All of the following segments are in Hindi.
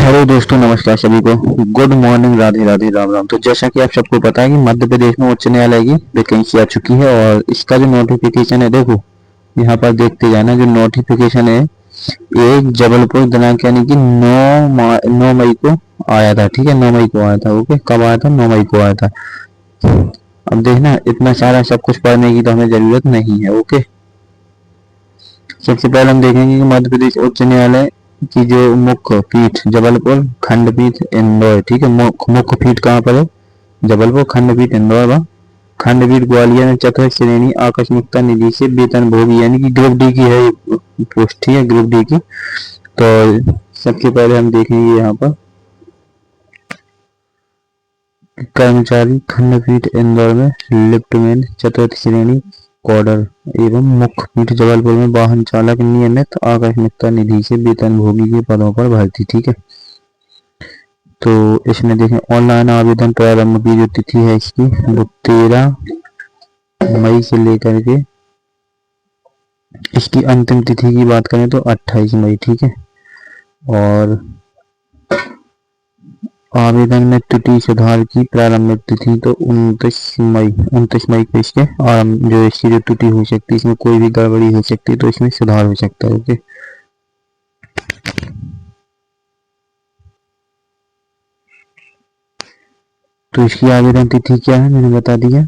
हेलो दोस्तों, नमस्कार सभी को। Good morning, Radhe Radhe, Ram Ram. तो जैसा कि आप सबको पता है कि मध्य प्रदेश में उच्च न्यायालय की वैकेंसी आ चुकी है और इसका जो नोटिफिकेशन है, देखो यहाँ पर देखते जाना। जो नोटिफिकेशन है एक जबलपुर दिनांक यानी कि 9 मई को आया था। ठीक है, 9 मई को आया था। ओके, कब आया था? 9 मई को आया था। अब देखना, इतना सारा सब कुछ पढ़ने की तो हमें जरूरत नहीं है। ओके, सबसे पहले हम देखेंगे कि मध्य प्रदेश उच्च न्यायालय की जो मुख्य पीठ जबलपुर, खंडपीठ इंदौर। ठीक है, मुख्य पीठ कहाँ पर है? जबलपुर, खंडपीठ इंदौर व खंडपीठ ग्वालियर में चतुर्थ श्रेणी आकस्मिकता निधि से वेतन भोगी यानी कि ग्रुप डी की है पोस्ट। ठीक है, ग्रुप डी की। तो सबसे पहले हम देखेंगे यहाँ पर कर्मचारी खंडपीठ इंदौर में लेफ्टिनेंट चतुर्थ श्रेणी कॉडर एवं मुख्य पीठ जबलपुर में वाहन चालक नियमित आकस्मिकता निधि से वेतन भोगी के पदों पर भर्ती। ठीक है, तो इसमें देखें ऑनलाइन आवेदन प्रारंभ की जो तिथि है इसकी वो 13 मई से लेकर के इसकी अंतिम तिथि की बात करें तो 28 मई। ठीक है, और आवेदन में त्रुटि सुधार की प्रारंभिक तिथि तो 29 मई को इसके आरंभ जो इसकी जो त्रुटि हो सकती है, इसमें कोई भी गड़बड़ी हो सकती है तो इसमें सुधार हो सकता है। ओके, तो इसकी आवेदन तिथि क्या है मैंने बता दिया।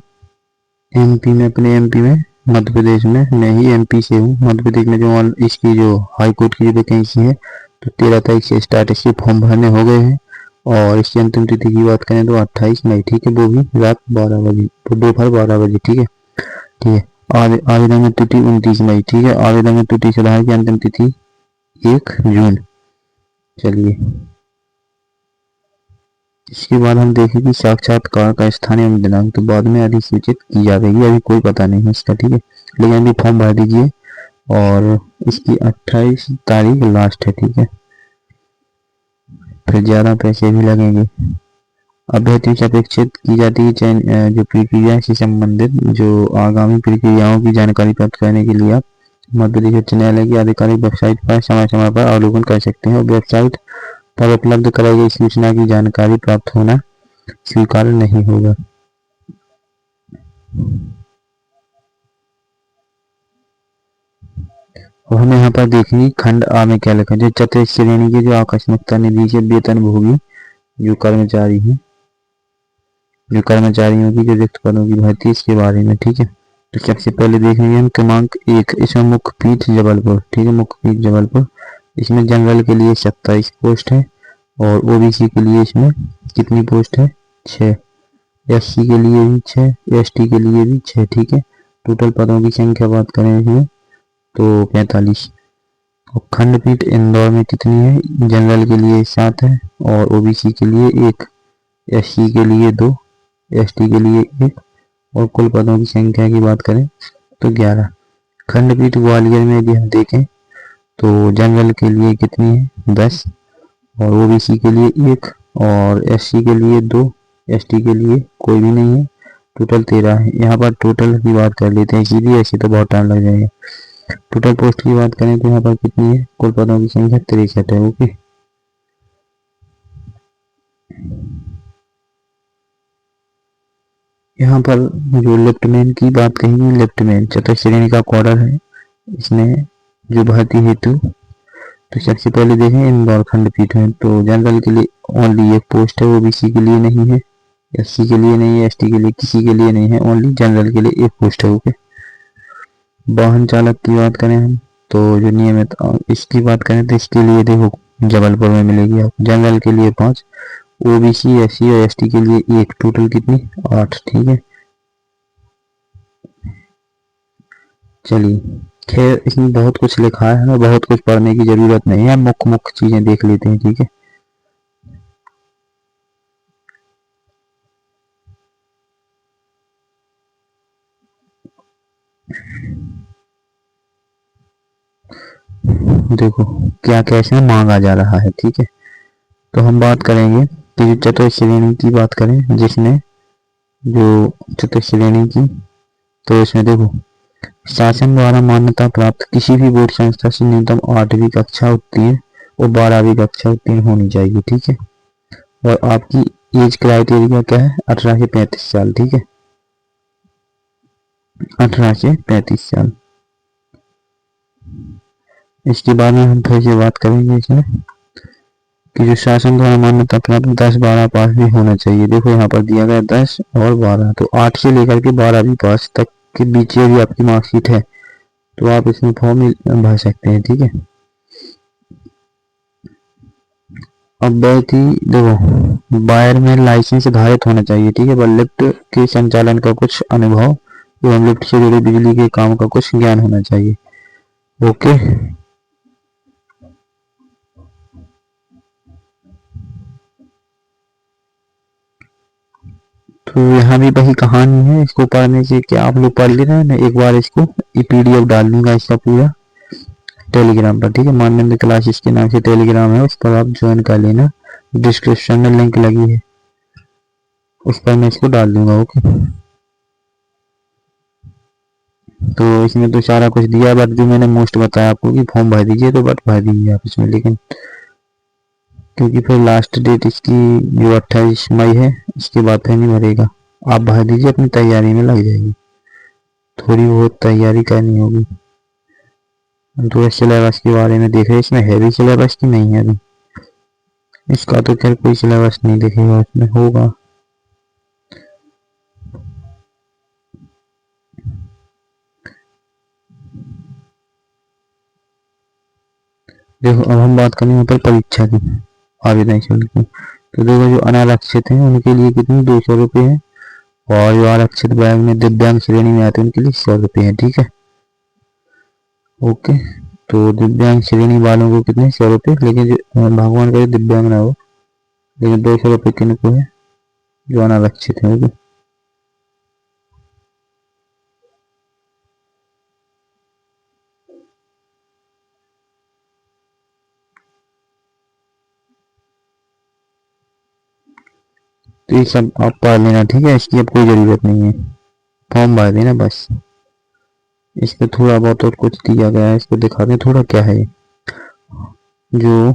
एमपी में, अपने एमपी में, मध्य प्रदेश में, मैं ही एमपी से हूँ। मध्य प्रदेश में जो इसकी जो हाई कोर्ट की जो वैकेंसी है तो 13 तारीख से स्टार्ट इसके फॉर्म भरने हो गए हैं और इसकी अंतिम तिथि की बात करें तो 28 मई। ठीक है, वो भी रात 12 बजे, तो दोपहर 12 बजे। ठीक है, ठीक है। आवेदन में तिथि 29 मई। ठीक है, आवेदन में त्रुटि सुधार की अंतिम तिथि 1 जून। चलिए, इसके बाद हम देखें कि साक्षात्कार का स्थानीय दिनांक तो बाद में अधिसूचित की जाएगी, अभी कोई पता नहीं है इसका। ठीक है, लेकिन अभी फॉर्म भर दीजिए और इसकी 28 तारीख लास्ट है। ठीक है, फिर ज़्यादा पैसे भी लगेंगे। अभ्यर्थी से अपेक्षित की जाती है चयन जो प्रक्रिया से संबंधित जो आगामी प्रक्रियाओं की जानकारी प्राप्त करने के लिए आप मध्य प्रदेश उच्च न्यायालय की आधिकारिक वेबसाइट पर समय समय पर अवलोकन कर सकते हैं और वेबसाइट पर उपलब्ध कराई गई सूचना की जानकारी प्राप्त होना स्वीकार्य नहीं होगा। और हमें यहाँ पर देखेंगे खंड आ में क्या लिखा है। जो चतुर्थ श्रेणी के जो आकस्मिकता निधि से वेतन भोगी जो कर्मचारी हैं, जो कर्मचारियों की जो रिक्त पदों की भर्ती इसके बारे में। ठीक है, तो सबसे पहले देखेंगे हम क्रमांक 1, इसमें मुख्य पीठ जबलपुर। ठीक है, मुख्य पीठ जबलपुर। इसमें जनरल के लिए 27 पोस्ट है और ओबीसी के लिए इसमें कितनी पोस्ट है? 6। एससी के लिए भी 6, एसटी के लिए भी 6। ठीक है, टोटल पदों की संख्या बात करें इसमें तो 45। और खंडपीठ इंदौर में कितनी है? जनरल के लिए 7 है और ओबीसी के लिए 1, एससी के लिए 2, एसटी के लिए 1 और कुल पदों की संख्या की बात करें तो 11। खंडपीठ ग्वालियर में यदि हम देखें तो जनरल के लिए कितनी है? 10 और ओबीसी के लिए 1 और एससी के लिए 2, एसटी के लिए कोई भी नहीं है। टोटल 13 है। यहाँ पर टोटल की बात कर लेते हैं सीधी, ऐसे तो बहुत टाइम लग जाएगा। टोटल पोस्ट की बात करें तो यहाँ पर कितनी है? कुल पदों की संख्या 63 है। ओके, यहाँ पर जो लेफ्टमैन की बात कही, लेफ्टमैन चतुर्थ श्रेणी का कॉर्डर है इसमें जो भर्ती हेतु। तो सबसे पहले देखें इंदौर खंडपीठ में तो जनरल के लिए ओनली 1 पोस्ट है, ओबीसी के लिए नहीं है, एससी के लिए नहीं है, एसटी के लिए किसी के लिए नहीं है, ओनली जनरल के लिए 1 पोस्ट है। ओके, वाहन चालक की बात करें हम तो जो नियमित इसकी बात करें तो इसके लिए देखो जबलपुर में मिलेगी आप। जनरल के लिए 5, ओबीसी, एससी और एसटी के लिए 1, टोटल कितनी? 8। ठीक है, चलिए, खैर इसमें बहुत कुछ लिखा है, हमें बहुत कुछ पढ़ने की जरूरत नहीं है, मुख्य मुख्य चीजें देख लेते हैं। ठीक है, देखो क्या क्या इसमें मांगा जा रहा है। ठीक है, तो हम बात करेंगे कि जो चतुर्थ श्रेणी की बात करें, जिसमें जो चतुर्थ श्रेणी की तो इसमें देखो शासन द्वारा मान्यता प्राप्त किसी भी बोर्ड संस्था से न्यूनतम 8वीं कक्षा उत्तीर्ण और 12वीं कक्षा उत्तीर्ण होनी चाहिए, ठीक है। और आपकी एज क्राइटेरिया क्या है, 18 से 35 साल, ठीक है, 18 से 35 साल। इसके बाद में हम फिर से बात करेंगे इसमें कि जो शासन द्वारा मान्यता प्राप्त 10-12 पास भी होना चाहिए। देखो यहाँ पर दिया गया 10 और 12, तो 8 से लेकर के 12वीं पास तक के बीच यदि आपकी मार्कशीट है तो आप इसमें फॉर्म भर सकते हैं, ठीक है। अब बात ही देखो, बायर में लाइसेंस धारित होना चाहिए, ठीक है। पर लिफ्ट के संचालन का कुछ अनुभव एवं लिफ्ट से जुड़े बिजली के काम का कुछ ज्ञान होना चाहिए, ओके। तो यहाँ भी वही कहानी है, इसको पढ़ने से क्या आप लोग पढ़ ले रहे हैं ना, एक बार इसको PDF डाल दूंगा इसका पूरा टेलीग्राम पर, ठीक है। मानवेंद्र क्लासेस के नाम से टेलीग्राम है, उस पर आप ज्वाइन कर लेना, डिस्क्रिप्शन में लिंक लगी है, उस पर मैं इसको डाल दूंगा, ओके। तो इसमें तो सारा कुछ दिया है, बट जो मैंने मोस्ट बताया आपको कि फॉर्म भर दीजिए, तो बट भर दीजिए आप इसमें, लेकिन क्योंकि फिर लास्ट डेट इसकी जो 28 मई है, इसके बाद फिर नहीं भरेगा। आप भर दीजिए, अपनी तैयारी में लग जाएगी, थोड़ी बहुत तैयारी करनी होगी। तो सिलेबस के बारे में देख रहे, इसमें हैवी सिलेबस की नहीं है अभी, इसका तो खैर कोई सिलेबस नहीं दिखेगा, इसमें होगा। देखो अब हम बात करें यहाँ पर परीक्षा की, आवेदन शुल्क की। तो देखो जो अनारक्षित हैं उनके लिए कितनी 200 रुपये है, और जो आरक्षित वर्ग में दिव्यांग श्रेणी में आते हैं उनके लिए 100 रुपये है, ठीक है, ओके। तो दिव्यांग श्रेणी वालों को कितने 100 रुपये, लेकिन जो भगवान करे दिव्यांग ना हो, लेकिन 200 रुपये किनको है, जो अनारक्षित है, ओके। तो ये सब आप पढ़ लेना, ठीक है, इसकी अब कोई ज़रूरत नहीं है, फॉर्म भर देना बस। इस पर थोड़ा बहुत और कुछ दिया गया है, इसको दिखा दें थोड़ा क्या है। जो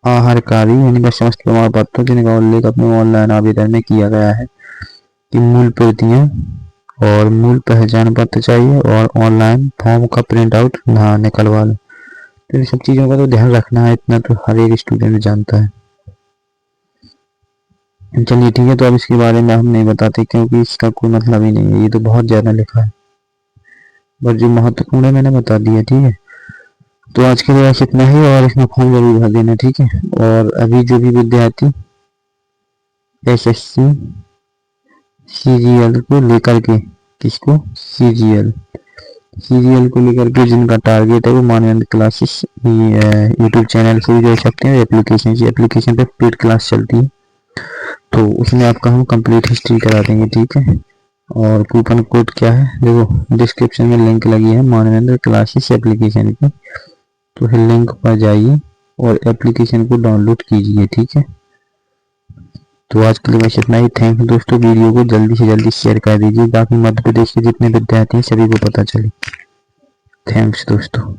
आहारकारी यानी कि समस्त प्रमाण पत्र जिनका उल्लेख अपने ऑनलाइन आवेदन में किया गया है कि मूल प्रतियां और मूल पहचान पत्र चाहिए, और ऑनलाइन फॉर्म का प्रिंट आउट ना निकलवा लें। तो इन सब चीज़ों का तो ध्यान रखना है, इतना तो हर एक स्टूडेंट जानता है। चलिए ठीक है, तो अब इसके बारे में हम नहीं बताते क्योंकि इसका कोई मतलब ही नहीं है, ये तो बहुत ज़्यादा लिखा है, बट जो महत्वपूर्ण है मैंने बता दिया, ठीक है। तो आज के लिए बस इतना ही, और इसमें फॉर्म जरूर भर देना, ठीक है। और अभी जो भी विद्यार्थी SSC CGL को लेकर के, किसको, CGL को लेकर के जिनका टारगेट है वो मानवेंद्र क्लासेस यूट्यूब चैनल से भी जोड़ सकते हैं, एप्लीकेशन से, एप्लीकेशन पे पेड क्लास चलती है, तो उसमें आपका हम कंप्लीट हिस्ट्री करा देंगे, ठीक है। और कूपन कोड क्या है, देखो डिस्क्रिप्शन में लिंक लगी है मानवेंद्र क्लासेस एप्लीकेशन की, तो फिर लिंक पर जाइए और एप्लीकेशन को डाउनलोड कीजिए, ठीक है। तो आज के लिए बस इतना ही, थैंक यू दोस्तों। वीडियो को जल्दी से जल्दी शेयर कर दीजिए ताकि मध्य प्रदेश के जितने विद्यार्थी हैं सभी को पता चले। थैंक्स दोस्तों।